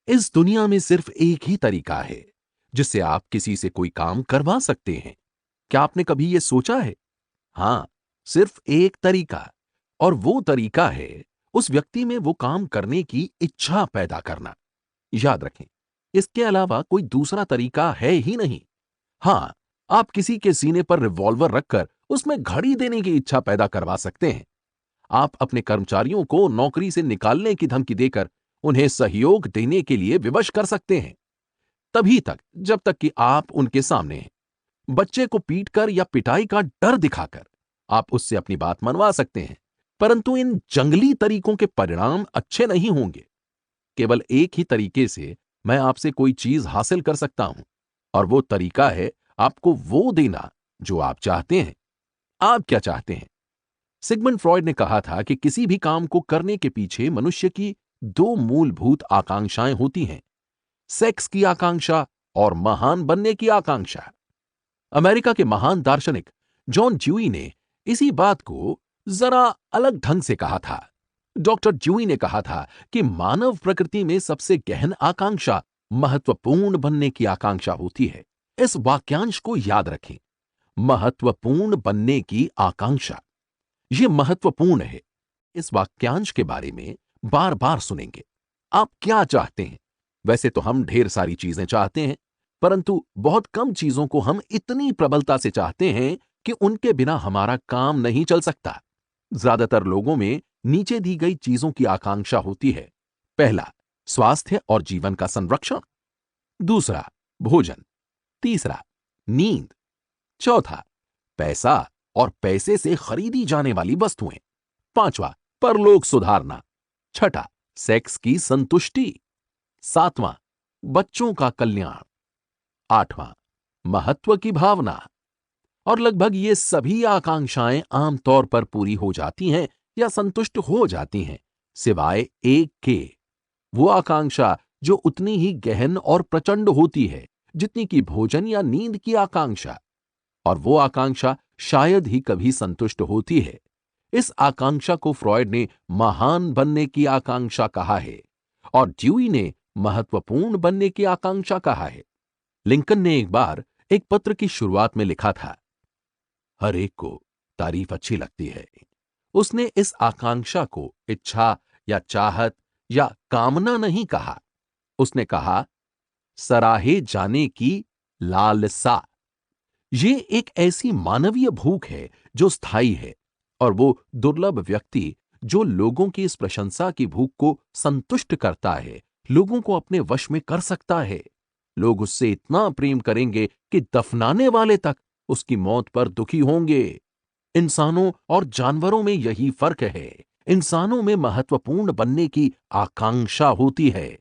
इस दुनिया में सिर्फ एक ही तरीका है जिससे आप किसी से कोई काम करवा सकते हैं। क्या आपने कभी यह सोचा है? हाँ, सिर्फ एक तरीका। और वो तरीका है उस व्यक्ति में वो काम करने की इच्छा पैदा करना। याद रखें, इसके अलावा कोई दूसरा तरीका है ही नहीं। हाँ, आप किसी के सीने पर रिवॉल्वर रखकर उसमें घड़ी देने की इच्छा पैदा करवा सकते हैं। आप अपने कर्मचारियों को नौकरी से निकालने की धमकी देकर उन्हें सहयोग देने के लिए विवश कर सकते हैं, तभी तक जब तक कि आप उनके सामने हैं। बच्चे को पीटकर या पिटाई का डर दिखाकर आप उससे अपनी बात मनवा सकते हैं, परंतु इन जंगली तरीकों के परिणाम अच्छे नहीं होंगे। केवल एक ही तरीके से मैं आपसे कोई चीज हासिल कर सकता हूं, और वो तरीका है आपको वो देना जो आप चाहते हैं। आप क्या चाहते हैं? सिगमंड फ्रॉइड ने कहा था कि किसी भी काम को करने के पीछे मनुष्य की दो मूलभूत आकांक्षाएं होती हैं, सेक्स की आकांक्षा और महान बनने की आकांक्षा। अमेरिका के महान दार्शनिक जॉन ड्यूई ने इसी बात को जरा अलग ढंग से कहा था। डॉक्टर ड्यूई ने कहा था कि मानव प्रकृति में सबसे गहन आकांक्षा महत्वपूर्ण बनने की आकांक्षा होती है। इस वाक्यांश को याद रखें, महत्वपूर्ण बनने की आकांक्षा। यह महत्वपूर्ण है। इस वाक्यांश के बारे में बार बार सुनेंगे। आप क्या चाहते हैं? वैसे तो हम ढेर सारी चीजें चाहते हैं, परंतु बहुत कम चीजों को हम इतनी प्रबलता से चाहते हैं कि उनके बिना हमारा काम नहीं चल सकता। ज्यादातर लोगों में नीचे दी गई चीजों की आकांक्षा होती है। पहला, स्वास्थ्य और जीवन का संरक्षण। दूसरा, भोजन। तीसरा, नींद। चौथा, पैसा और पैसे से खरीदी जाने वाली वस्तुएं। पांचवा, परलोक सुधारना। छठा, सेक्स की संतुष्टि। सातवां, बच्चों का कल्याण। आठवां, महत्व की भावना। और लगभग ये सभी आकांक्षाएं आमतौर पर पूरी हो जाती हैं या संतुष्ट हो जाती हैं, सिवाय एक के। वो आकांक्षा जो उतनी ही गहन और प्रचंड होती है जितनी कि भोजन या नींद की आकांक्षा। और वो आकांक्षा शायद ही कभी संतुष्ट होती है। इस आकांक्षा को फ्रॉयड ने महान बनने की आकांक्षा कहा है, और ड्यूई ने महत्वपूर्ण बनने की आकांक्षा कहा है। लिंकन ने एक बार एक पत्र की शुरुआत में लिखा था, हर एक को तारीफ अच्छी लगती है। उसने इस आकांक्षा को इच्छा या चाहत या कामना नहीं कहा। उसने कहा, सराहे जाने की लालसा। ये एक ऐसी मानवीय भूख है जो स्थायी है, और वो दुर्लभ व्यक्ति जो लोगों की इस प्रशंसा की भूख को संतुष्ट करता है, लोगों को अपने वश में कर सकता है। लोग उससे इतना प्रेम करेंगे कि दफनाने वाले तक उसकी मौत पर दुखी होंगे। इंसानों और जानवरों में यही फर्क है। इंसानों में महत्वपूर्ण बनने की आकांक्षा होती है।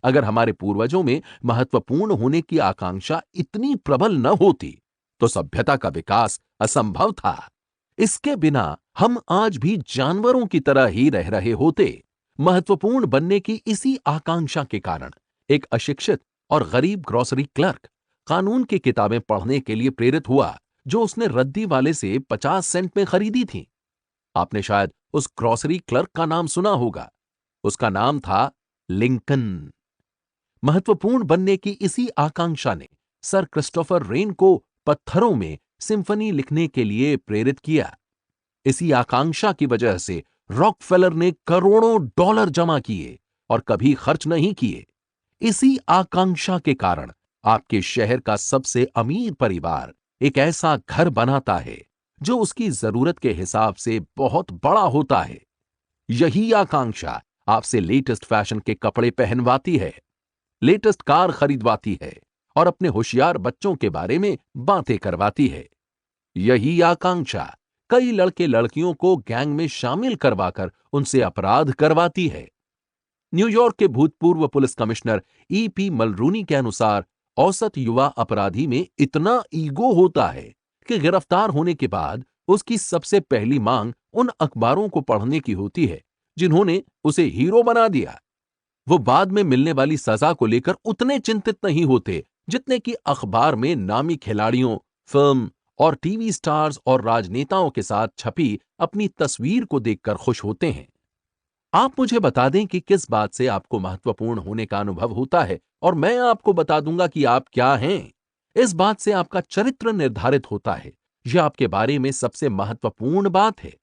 अगर हमारे पूर्वजों में महत्वपूर्ण होने की आकांक्षा इतनी प्रबल न होती तो सभ्यता का विकास असंभव था। इसके बिना हम आज भी जानवरों की तरह ही रह रहे होते। महत्वपूर्ण बनने की इसी आकांक्षा के कारण एक अशिक्षित और गरीब ग्रोसरी क्लर्क कानून की किताबें पढ़ने के लिए प्रेरित हुआ जो उसने रद्दी वाले से 50 सेंट में खरीदी थी। आपने शायद उस ग्रोसरी क्लर्क का नाम सुना होगा। उसका नाम था लिंकन। महत्वपूर्ण बनने की इसी आकांक्षा ने सर क्रिस्टोफर रेन को पत्थरों में सिम्फनी लिखने के लिए प्रेरित किया। इसी आकांक्षा की वजह से रॉकफेलर ने करोड़ों डॉलर जमा किए और कभी खर्च नहीं किए। इसी आकांक्षा के कारण आपके शहर का सबसे अमीर परिवार एक ऐसा घर बनाता है जो उसकी जरूरत के हिसाब से बहुत बड़ा होता है। यही आकांक्षा आपसे लेटेस्ट फैशन के कपड़े पहनवाती है, लेटेस्ट कार खरीदवाती है और अपने होशियार बच्चों के बारे में बातें करवाती है। यही आकांक्षा कई लड़के लड़कियों को गैंग में शामिल करवाकर उनसे अपराध करवाती है। न्यूयॉर्क के भूतपूर्व पुलिस कमिश्नर E.P. मलरूनी के अनुसार औसत युवा अपराधी में इतना ईगो होता है कि गिरफ्तार होने के बाद उसकी सबसे पहली मांग उन अखबारों को पढ़ने की होती है जिन्होंने उसे हीरो बना दिया। वो बाद में मिलने वाली सजा को लेकर उतने चिंतित नहीं होते जितने कि अखबार में नामी खिलाड़ियों, फिल्म और टीवी स्टार्स और राजनेताओं के साथ छपी अपनी तस्वीर को देखकर खुश होते हैं। आप मुझे बता दें कि किस बात से आपको महत्वपूर्ण होने का अनुभव होता है और मैं आपको बता दूंगा कि आप क्या हैं। इस बात से आपका चरित्र निर्धारित होता है। यह आपके बारे में सबसे महत्वपूर्ण बात है।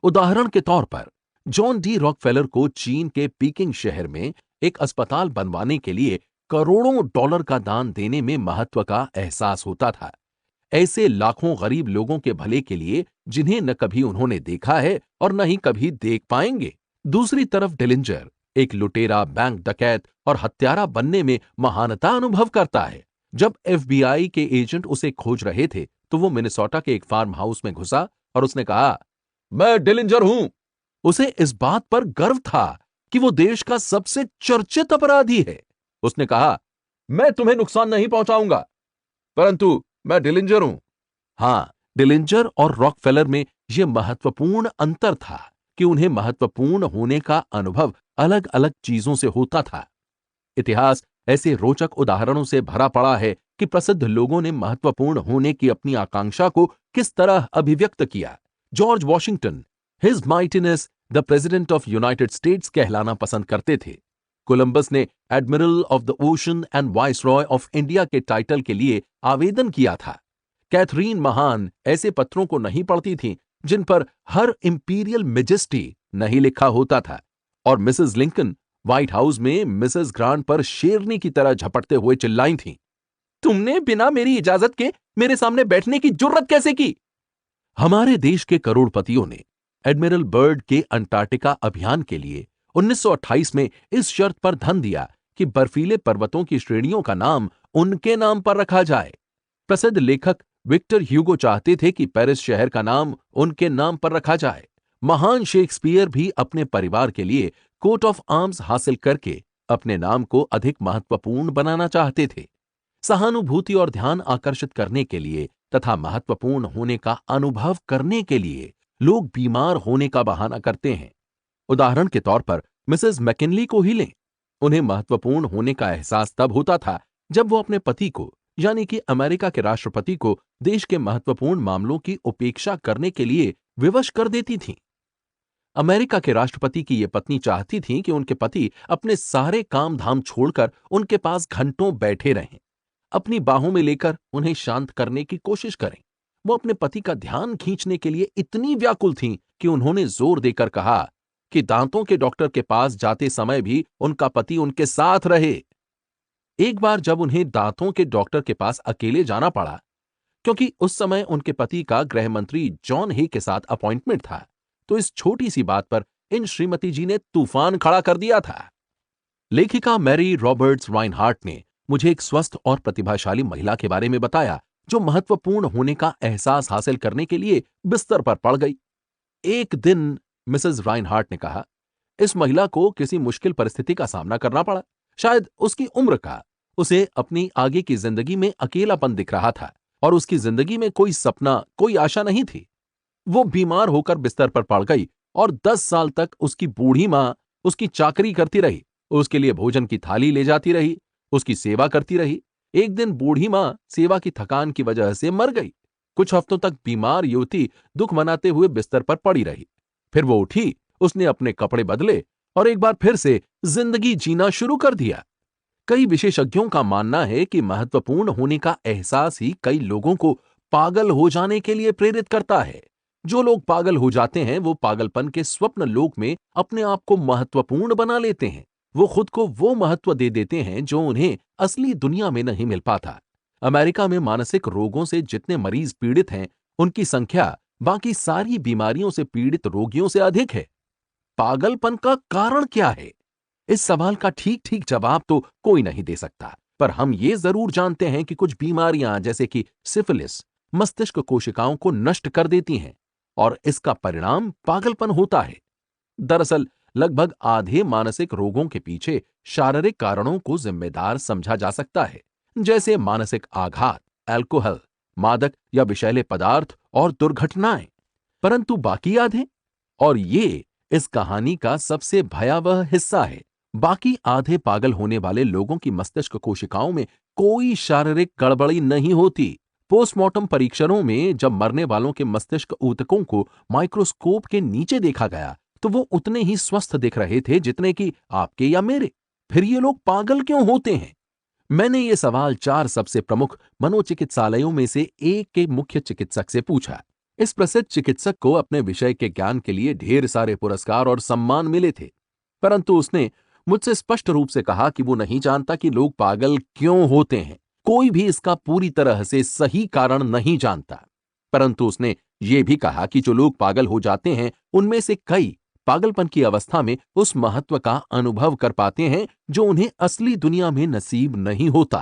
उदाहरण के तौर पर जॉन डी रॉकफेलर को चीन के पीकिंग शहर में एक अस्पताल बनवाने के लिए करोड़ों डॉलर का दान देने में महत्व का एहसास होता था। ऐसे लाखों गरीब लोगों के भले के लिए जिन्हें न कभी उन्होंने देखा है और न ही कभी देख पाएंगे। दूसरी तरफ डिलिंजर एक लुटेरा, बैंक डकैत और हत्यारा बनने में महानता अनुभव करता है। जब एफबीआई के एजेंट उसे खोज रहे थे तो वो मिनेसोटा के एक फार्म हाउस में घुसा और उसने कहा, मैं डिलिंजर हूं। उसे इस बात पर गर्व था कि वो देश का सबसे चर्चित अपराधी है। उसने कहा, मैं तुम्हें नुकसान नहीं पहुंचाऊंगा, परंतु मैं डिलिंजर हूं। हां, डिलिंजर और रॉकफेलर में यह महत्वपूर्ण अंतर था कि उन्हें महत्वपूर्ण होने का अनुभव अलग अलग चीजों से होता था। इतिहास ऐसे रोचक उदाहरणों से भरा पड़ा है कि प्रसिद्ध लोगों ने महत्वपूर्ण होने की अपनी आकांक्षा को किस तरह अभिव्यक्त किया। George Washington his mightiness the president of United States कहलाना पसंद करते थे। कोलंबस ने admiral of the ocean and viceroy of India के टाइटल के लिए आवेदन किया था। कैथरीन महान ऐसे पत्रों को नहीं पढ़ती थीं जिन पर हर इंपीरियल मेजेस्टी नहीं लिखा होता था, और मिसेस लिंकन व्हाइट हाउस में मिसेस ग्रांट पर शेरनी की तरह झपटते हुए चिल्लाई थीं, तुमने बिना मेरी इजाजत के मेरे सामने बैठने की जुर्रत कैसे की? हमारे देश के करोड़पतियों ने एडमिरल बर्ड के अंटार्कटिका अभियान के लिए 1928 में इस शर्त पर धन दिया कि बर्फीले पर्वतों की श्रेणियों का नाम उनके नाम पर रखा जाए। प्रसिद्ध लेखक विक्टर ह्यूगो चाहते थे कि पेरिस शहर का नाम उनके नाम पर रखा जाए। महान शेक्सपियर भी अपने परिवार के लिए कोट ऑफ आर्म्स हासिल करके अपने नाम को अधिक महत्वपूर्ण बनाना चाहते थे। सहानुभूति और ध्यान आकर्षित करने के लिए तथा महत्वपूर्ण होने का अनुभव करने के लिए लोग बीमार होने का बहाना करते हैं। उदाहरण के तौर पर मिसेस मैकिनली को ही लें। उन्हें महत्वपूर्ण होने का एहसास तब होता था जब वो अपने पति को, यानी कि अमेरिका के राष्ट्रपति को, देश के महत्वपूर्ण मामलों की उपेक्षा करने के लिए विवश कर देती थीं। अमेरिका के राष्ट्रपति की ये पत्नी चाहती थीं कि उनके पति अपने सारे काम धाम छोड़कर उनके पास घंटों बैठे रहें, अपनी बाहों में लेकर उन्हें शांत करने की कोशिश करें। वो अपने पति का ध्यान खींचने के लिए इतनी व्याकुल थीं कि उन्होंने जोर देकर कहा कि दांतों के डॉक्टर के पास जाते समय भी उनका पति उनके साथ रहे। एक बार जब उन्हें दांतों के डॉक्टर के पास अकेले जाना पड़ा, क्योंकि उस समय उनके पति का गृह मंत्री जॉन हे के साथ अपॉइंटमेंट था, तो इस छोटी सी बात पर इन श्रीमती जी ने तूफान खड़ा कर दिया था। लेखिका मैरी रॉबर्ट्स राइनहार्ट ने मुझे एक स्वस्थ और प्रतिभाशाली महिला के बारे में बताया जो महत्वपूर्ण होने का एहसास हासिल करने के लिए बिस्तर पर पड़ गई। एक दिन मिसेस राइनहार्ट ने कहा, इस महिला को किसी मुश्किल परिस्थिति का सामना करना पड़ा। शायद उसकी उम्र का उसे अपनी आगे की जिंदगी में अकेलापन दिख रहा था और उसकी जिंदगी में कोई सपना, कोई आशा नहीं थी। वो बीमार होकर बिस्तर पर पड़ गई और 10 साल तक उसकी बूढ़ी मां उसकी चाकरी करती रही, उसके लिए भोजन की थाली ले जाती रही, उसकी सेवा करती रही। एक दिन बूढ़ी मां सेवा की थकान की वजह से मर गई। कुछ हफ्तों तक बीमार युवती दुख मनाते हुए बिस्तर पर पड़ी रही। फिर वो उठी, उसने अपने कपड़े बदले और एक बार फिर से जिंदगी जीना शुरू कर दिया। कई विशेषज्ञों का मानना है कि महत्वपूर्ण होने का एहसास ही कई लोगों को पागल हो जाने के लिए प्रेरित करता है। जो लोग पागल हो जाते हैं वो पागलपन के स्वप्न लोक में अपने आप को महत्वपूर्ण बना लेते हैं। वो खुद को वो महत्व दे देते हैं जो उन्हें असली दुनिया में नहीं मिल पाता। अमेरिका में मानसिक रोगों से जितने मरीज पीड़ित हैं, उनकी संख्या बाकी सारी बीमारियों से पीड़ित रोगियों से अधिक है। पागलपन का कारण क्या है? इस सवाल का ठीक ठीक जवाब तो कोई नहीं दे सकता, पर हम ये जरूर जानते हैं कि कुछ बीमारियां जैसे कि सिफिलिस मस्तिष्क कोशिकाओं को नष्ट कर देती हैं और इसका परिणाम पागलपन होता है। दरअसल लगभग आधे मानसिक रोगों के पीछे शारीरिक कारणों को जिम्मेदार समझा जा सकता है, जैसे मानसिक आघात, अल्कोहल, मादक या विषैले पदार्थ और दुर्घटनाएं। परंतु बाकी आधे, और ये इस कहानी का सबसे भयावह हिस्सा है, बाकी आधे पागल होने वाले लोगों की मस्तिष्क कोशिकाओं में कोई शारीरिक गड़बड़ी नहीं होती। पोस्टमार्टम परीक्षणों में जब मरने वालों के मस्तिष्क ऊतकों को माइक्रोस्कोप के नीचे देखा गया तो वो उतने ही स्वस्थ दिख रहे थे जितने कि आपके या मेरे। फिर ये लोग पागल क्यों होते हैं? मैंने ये सवाल 4 सबसे प्रमुख मनोचिकित्सालयों में से एक के मुख्य चिकित्सक से पूछा। इस प्रसिद्ध चिकित्सक को अपने विषय के ज्ञान के लिए ढेर सारे पुरस्कार और सम्मान मिले थे, परंतु उसने मुझसे स्पष्ट रूप से कहा कि वो नहीं जानता कि लोग पागल क्यों होते हैं। कोई भी इसका पूरी तरह से सही कारण नहीं जानता। परंतु उसने ये भी कहा कि जो लोग पागल हो जाते हैं, उनमें से कई पागलपन की अवस्था में उस महत्व का अनुभव कर पाते हैं जो उन्हें असली दुनिया में नसीब नहीं होता।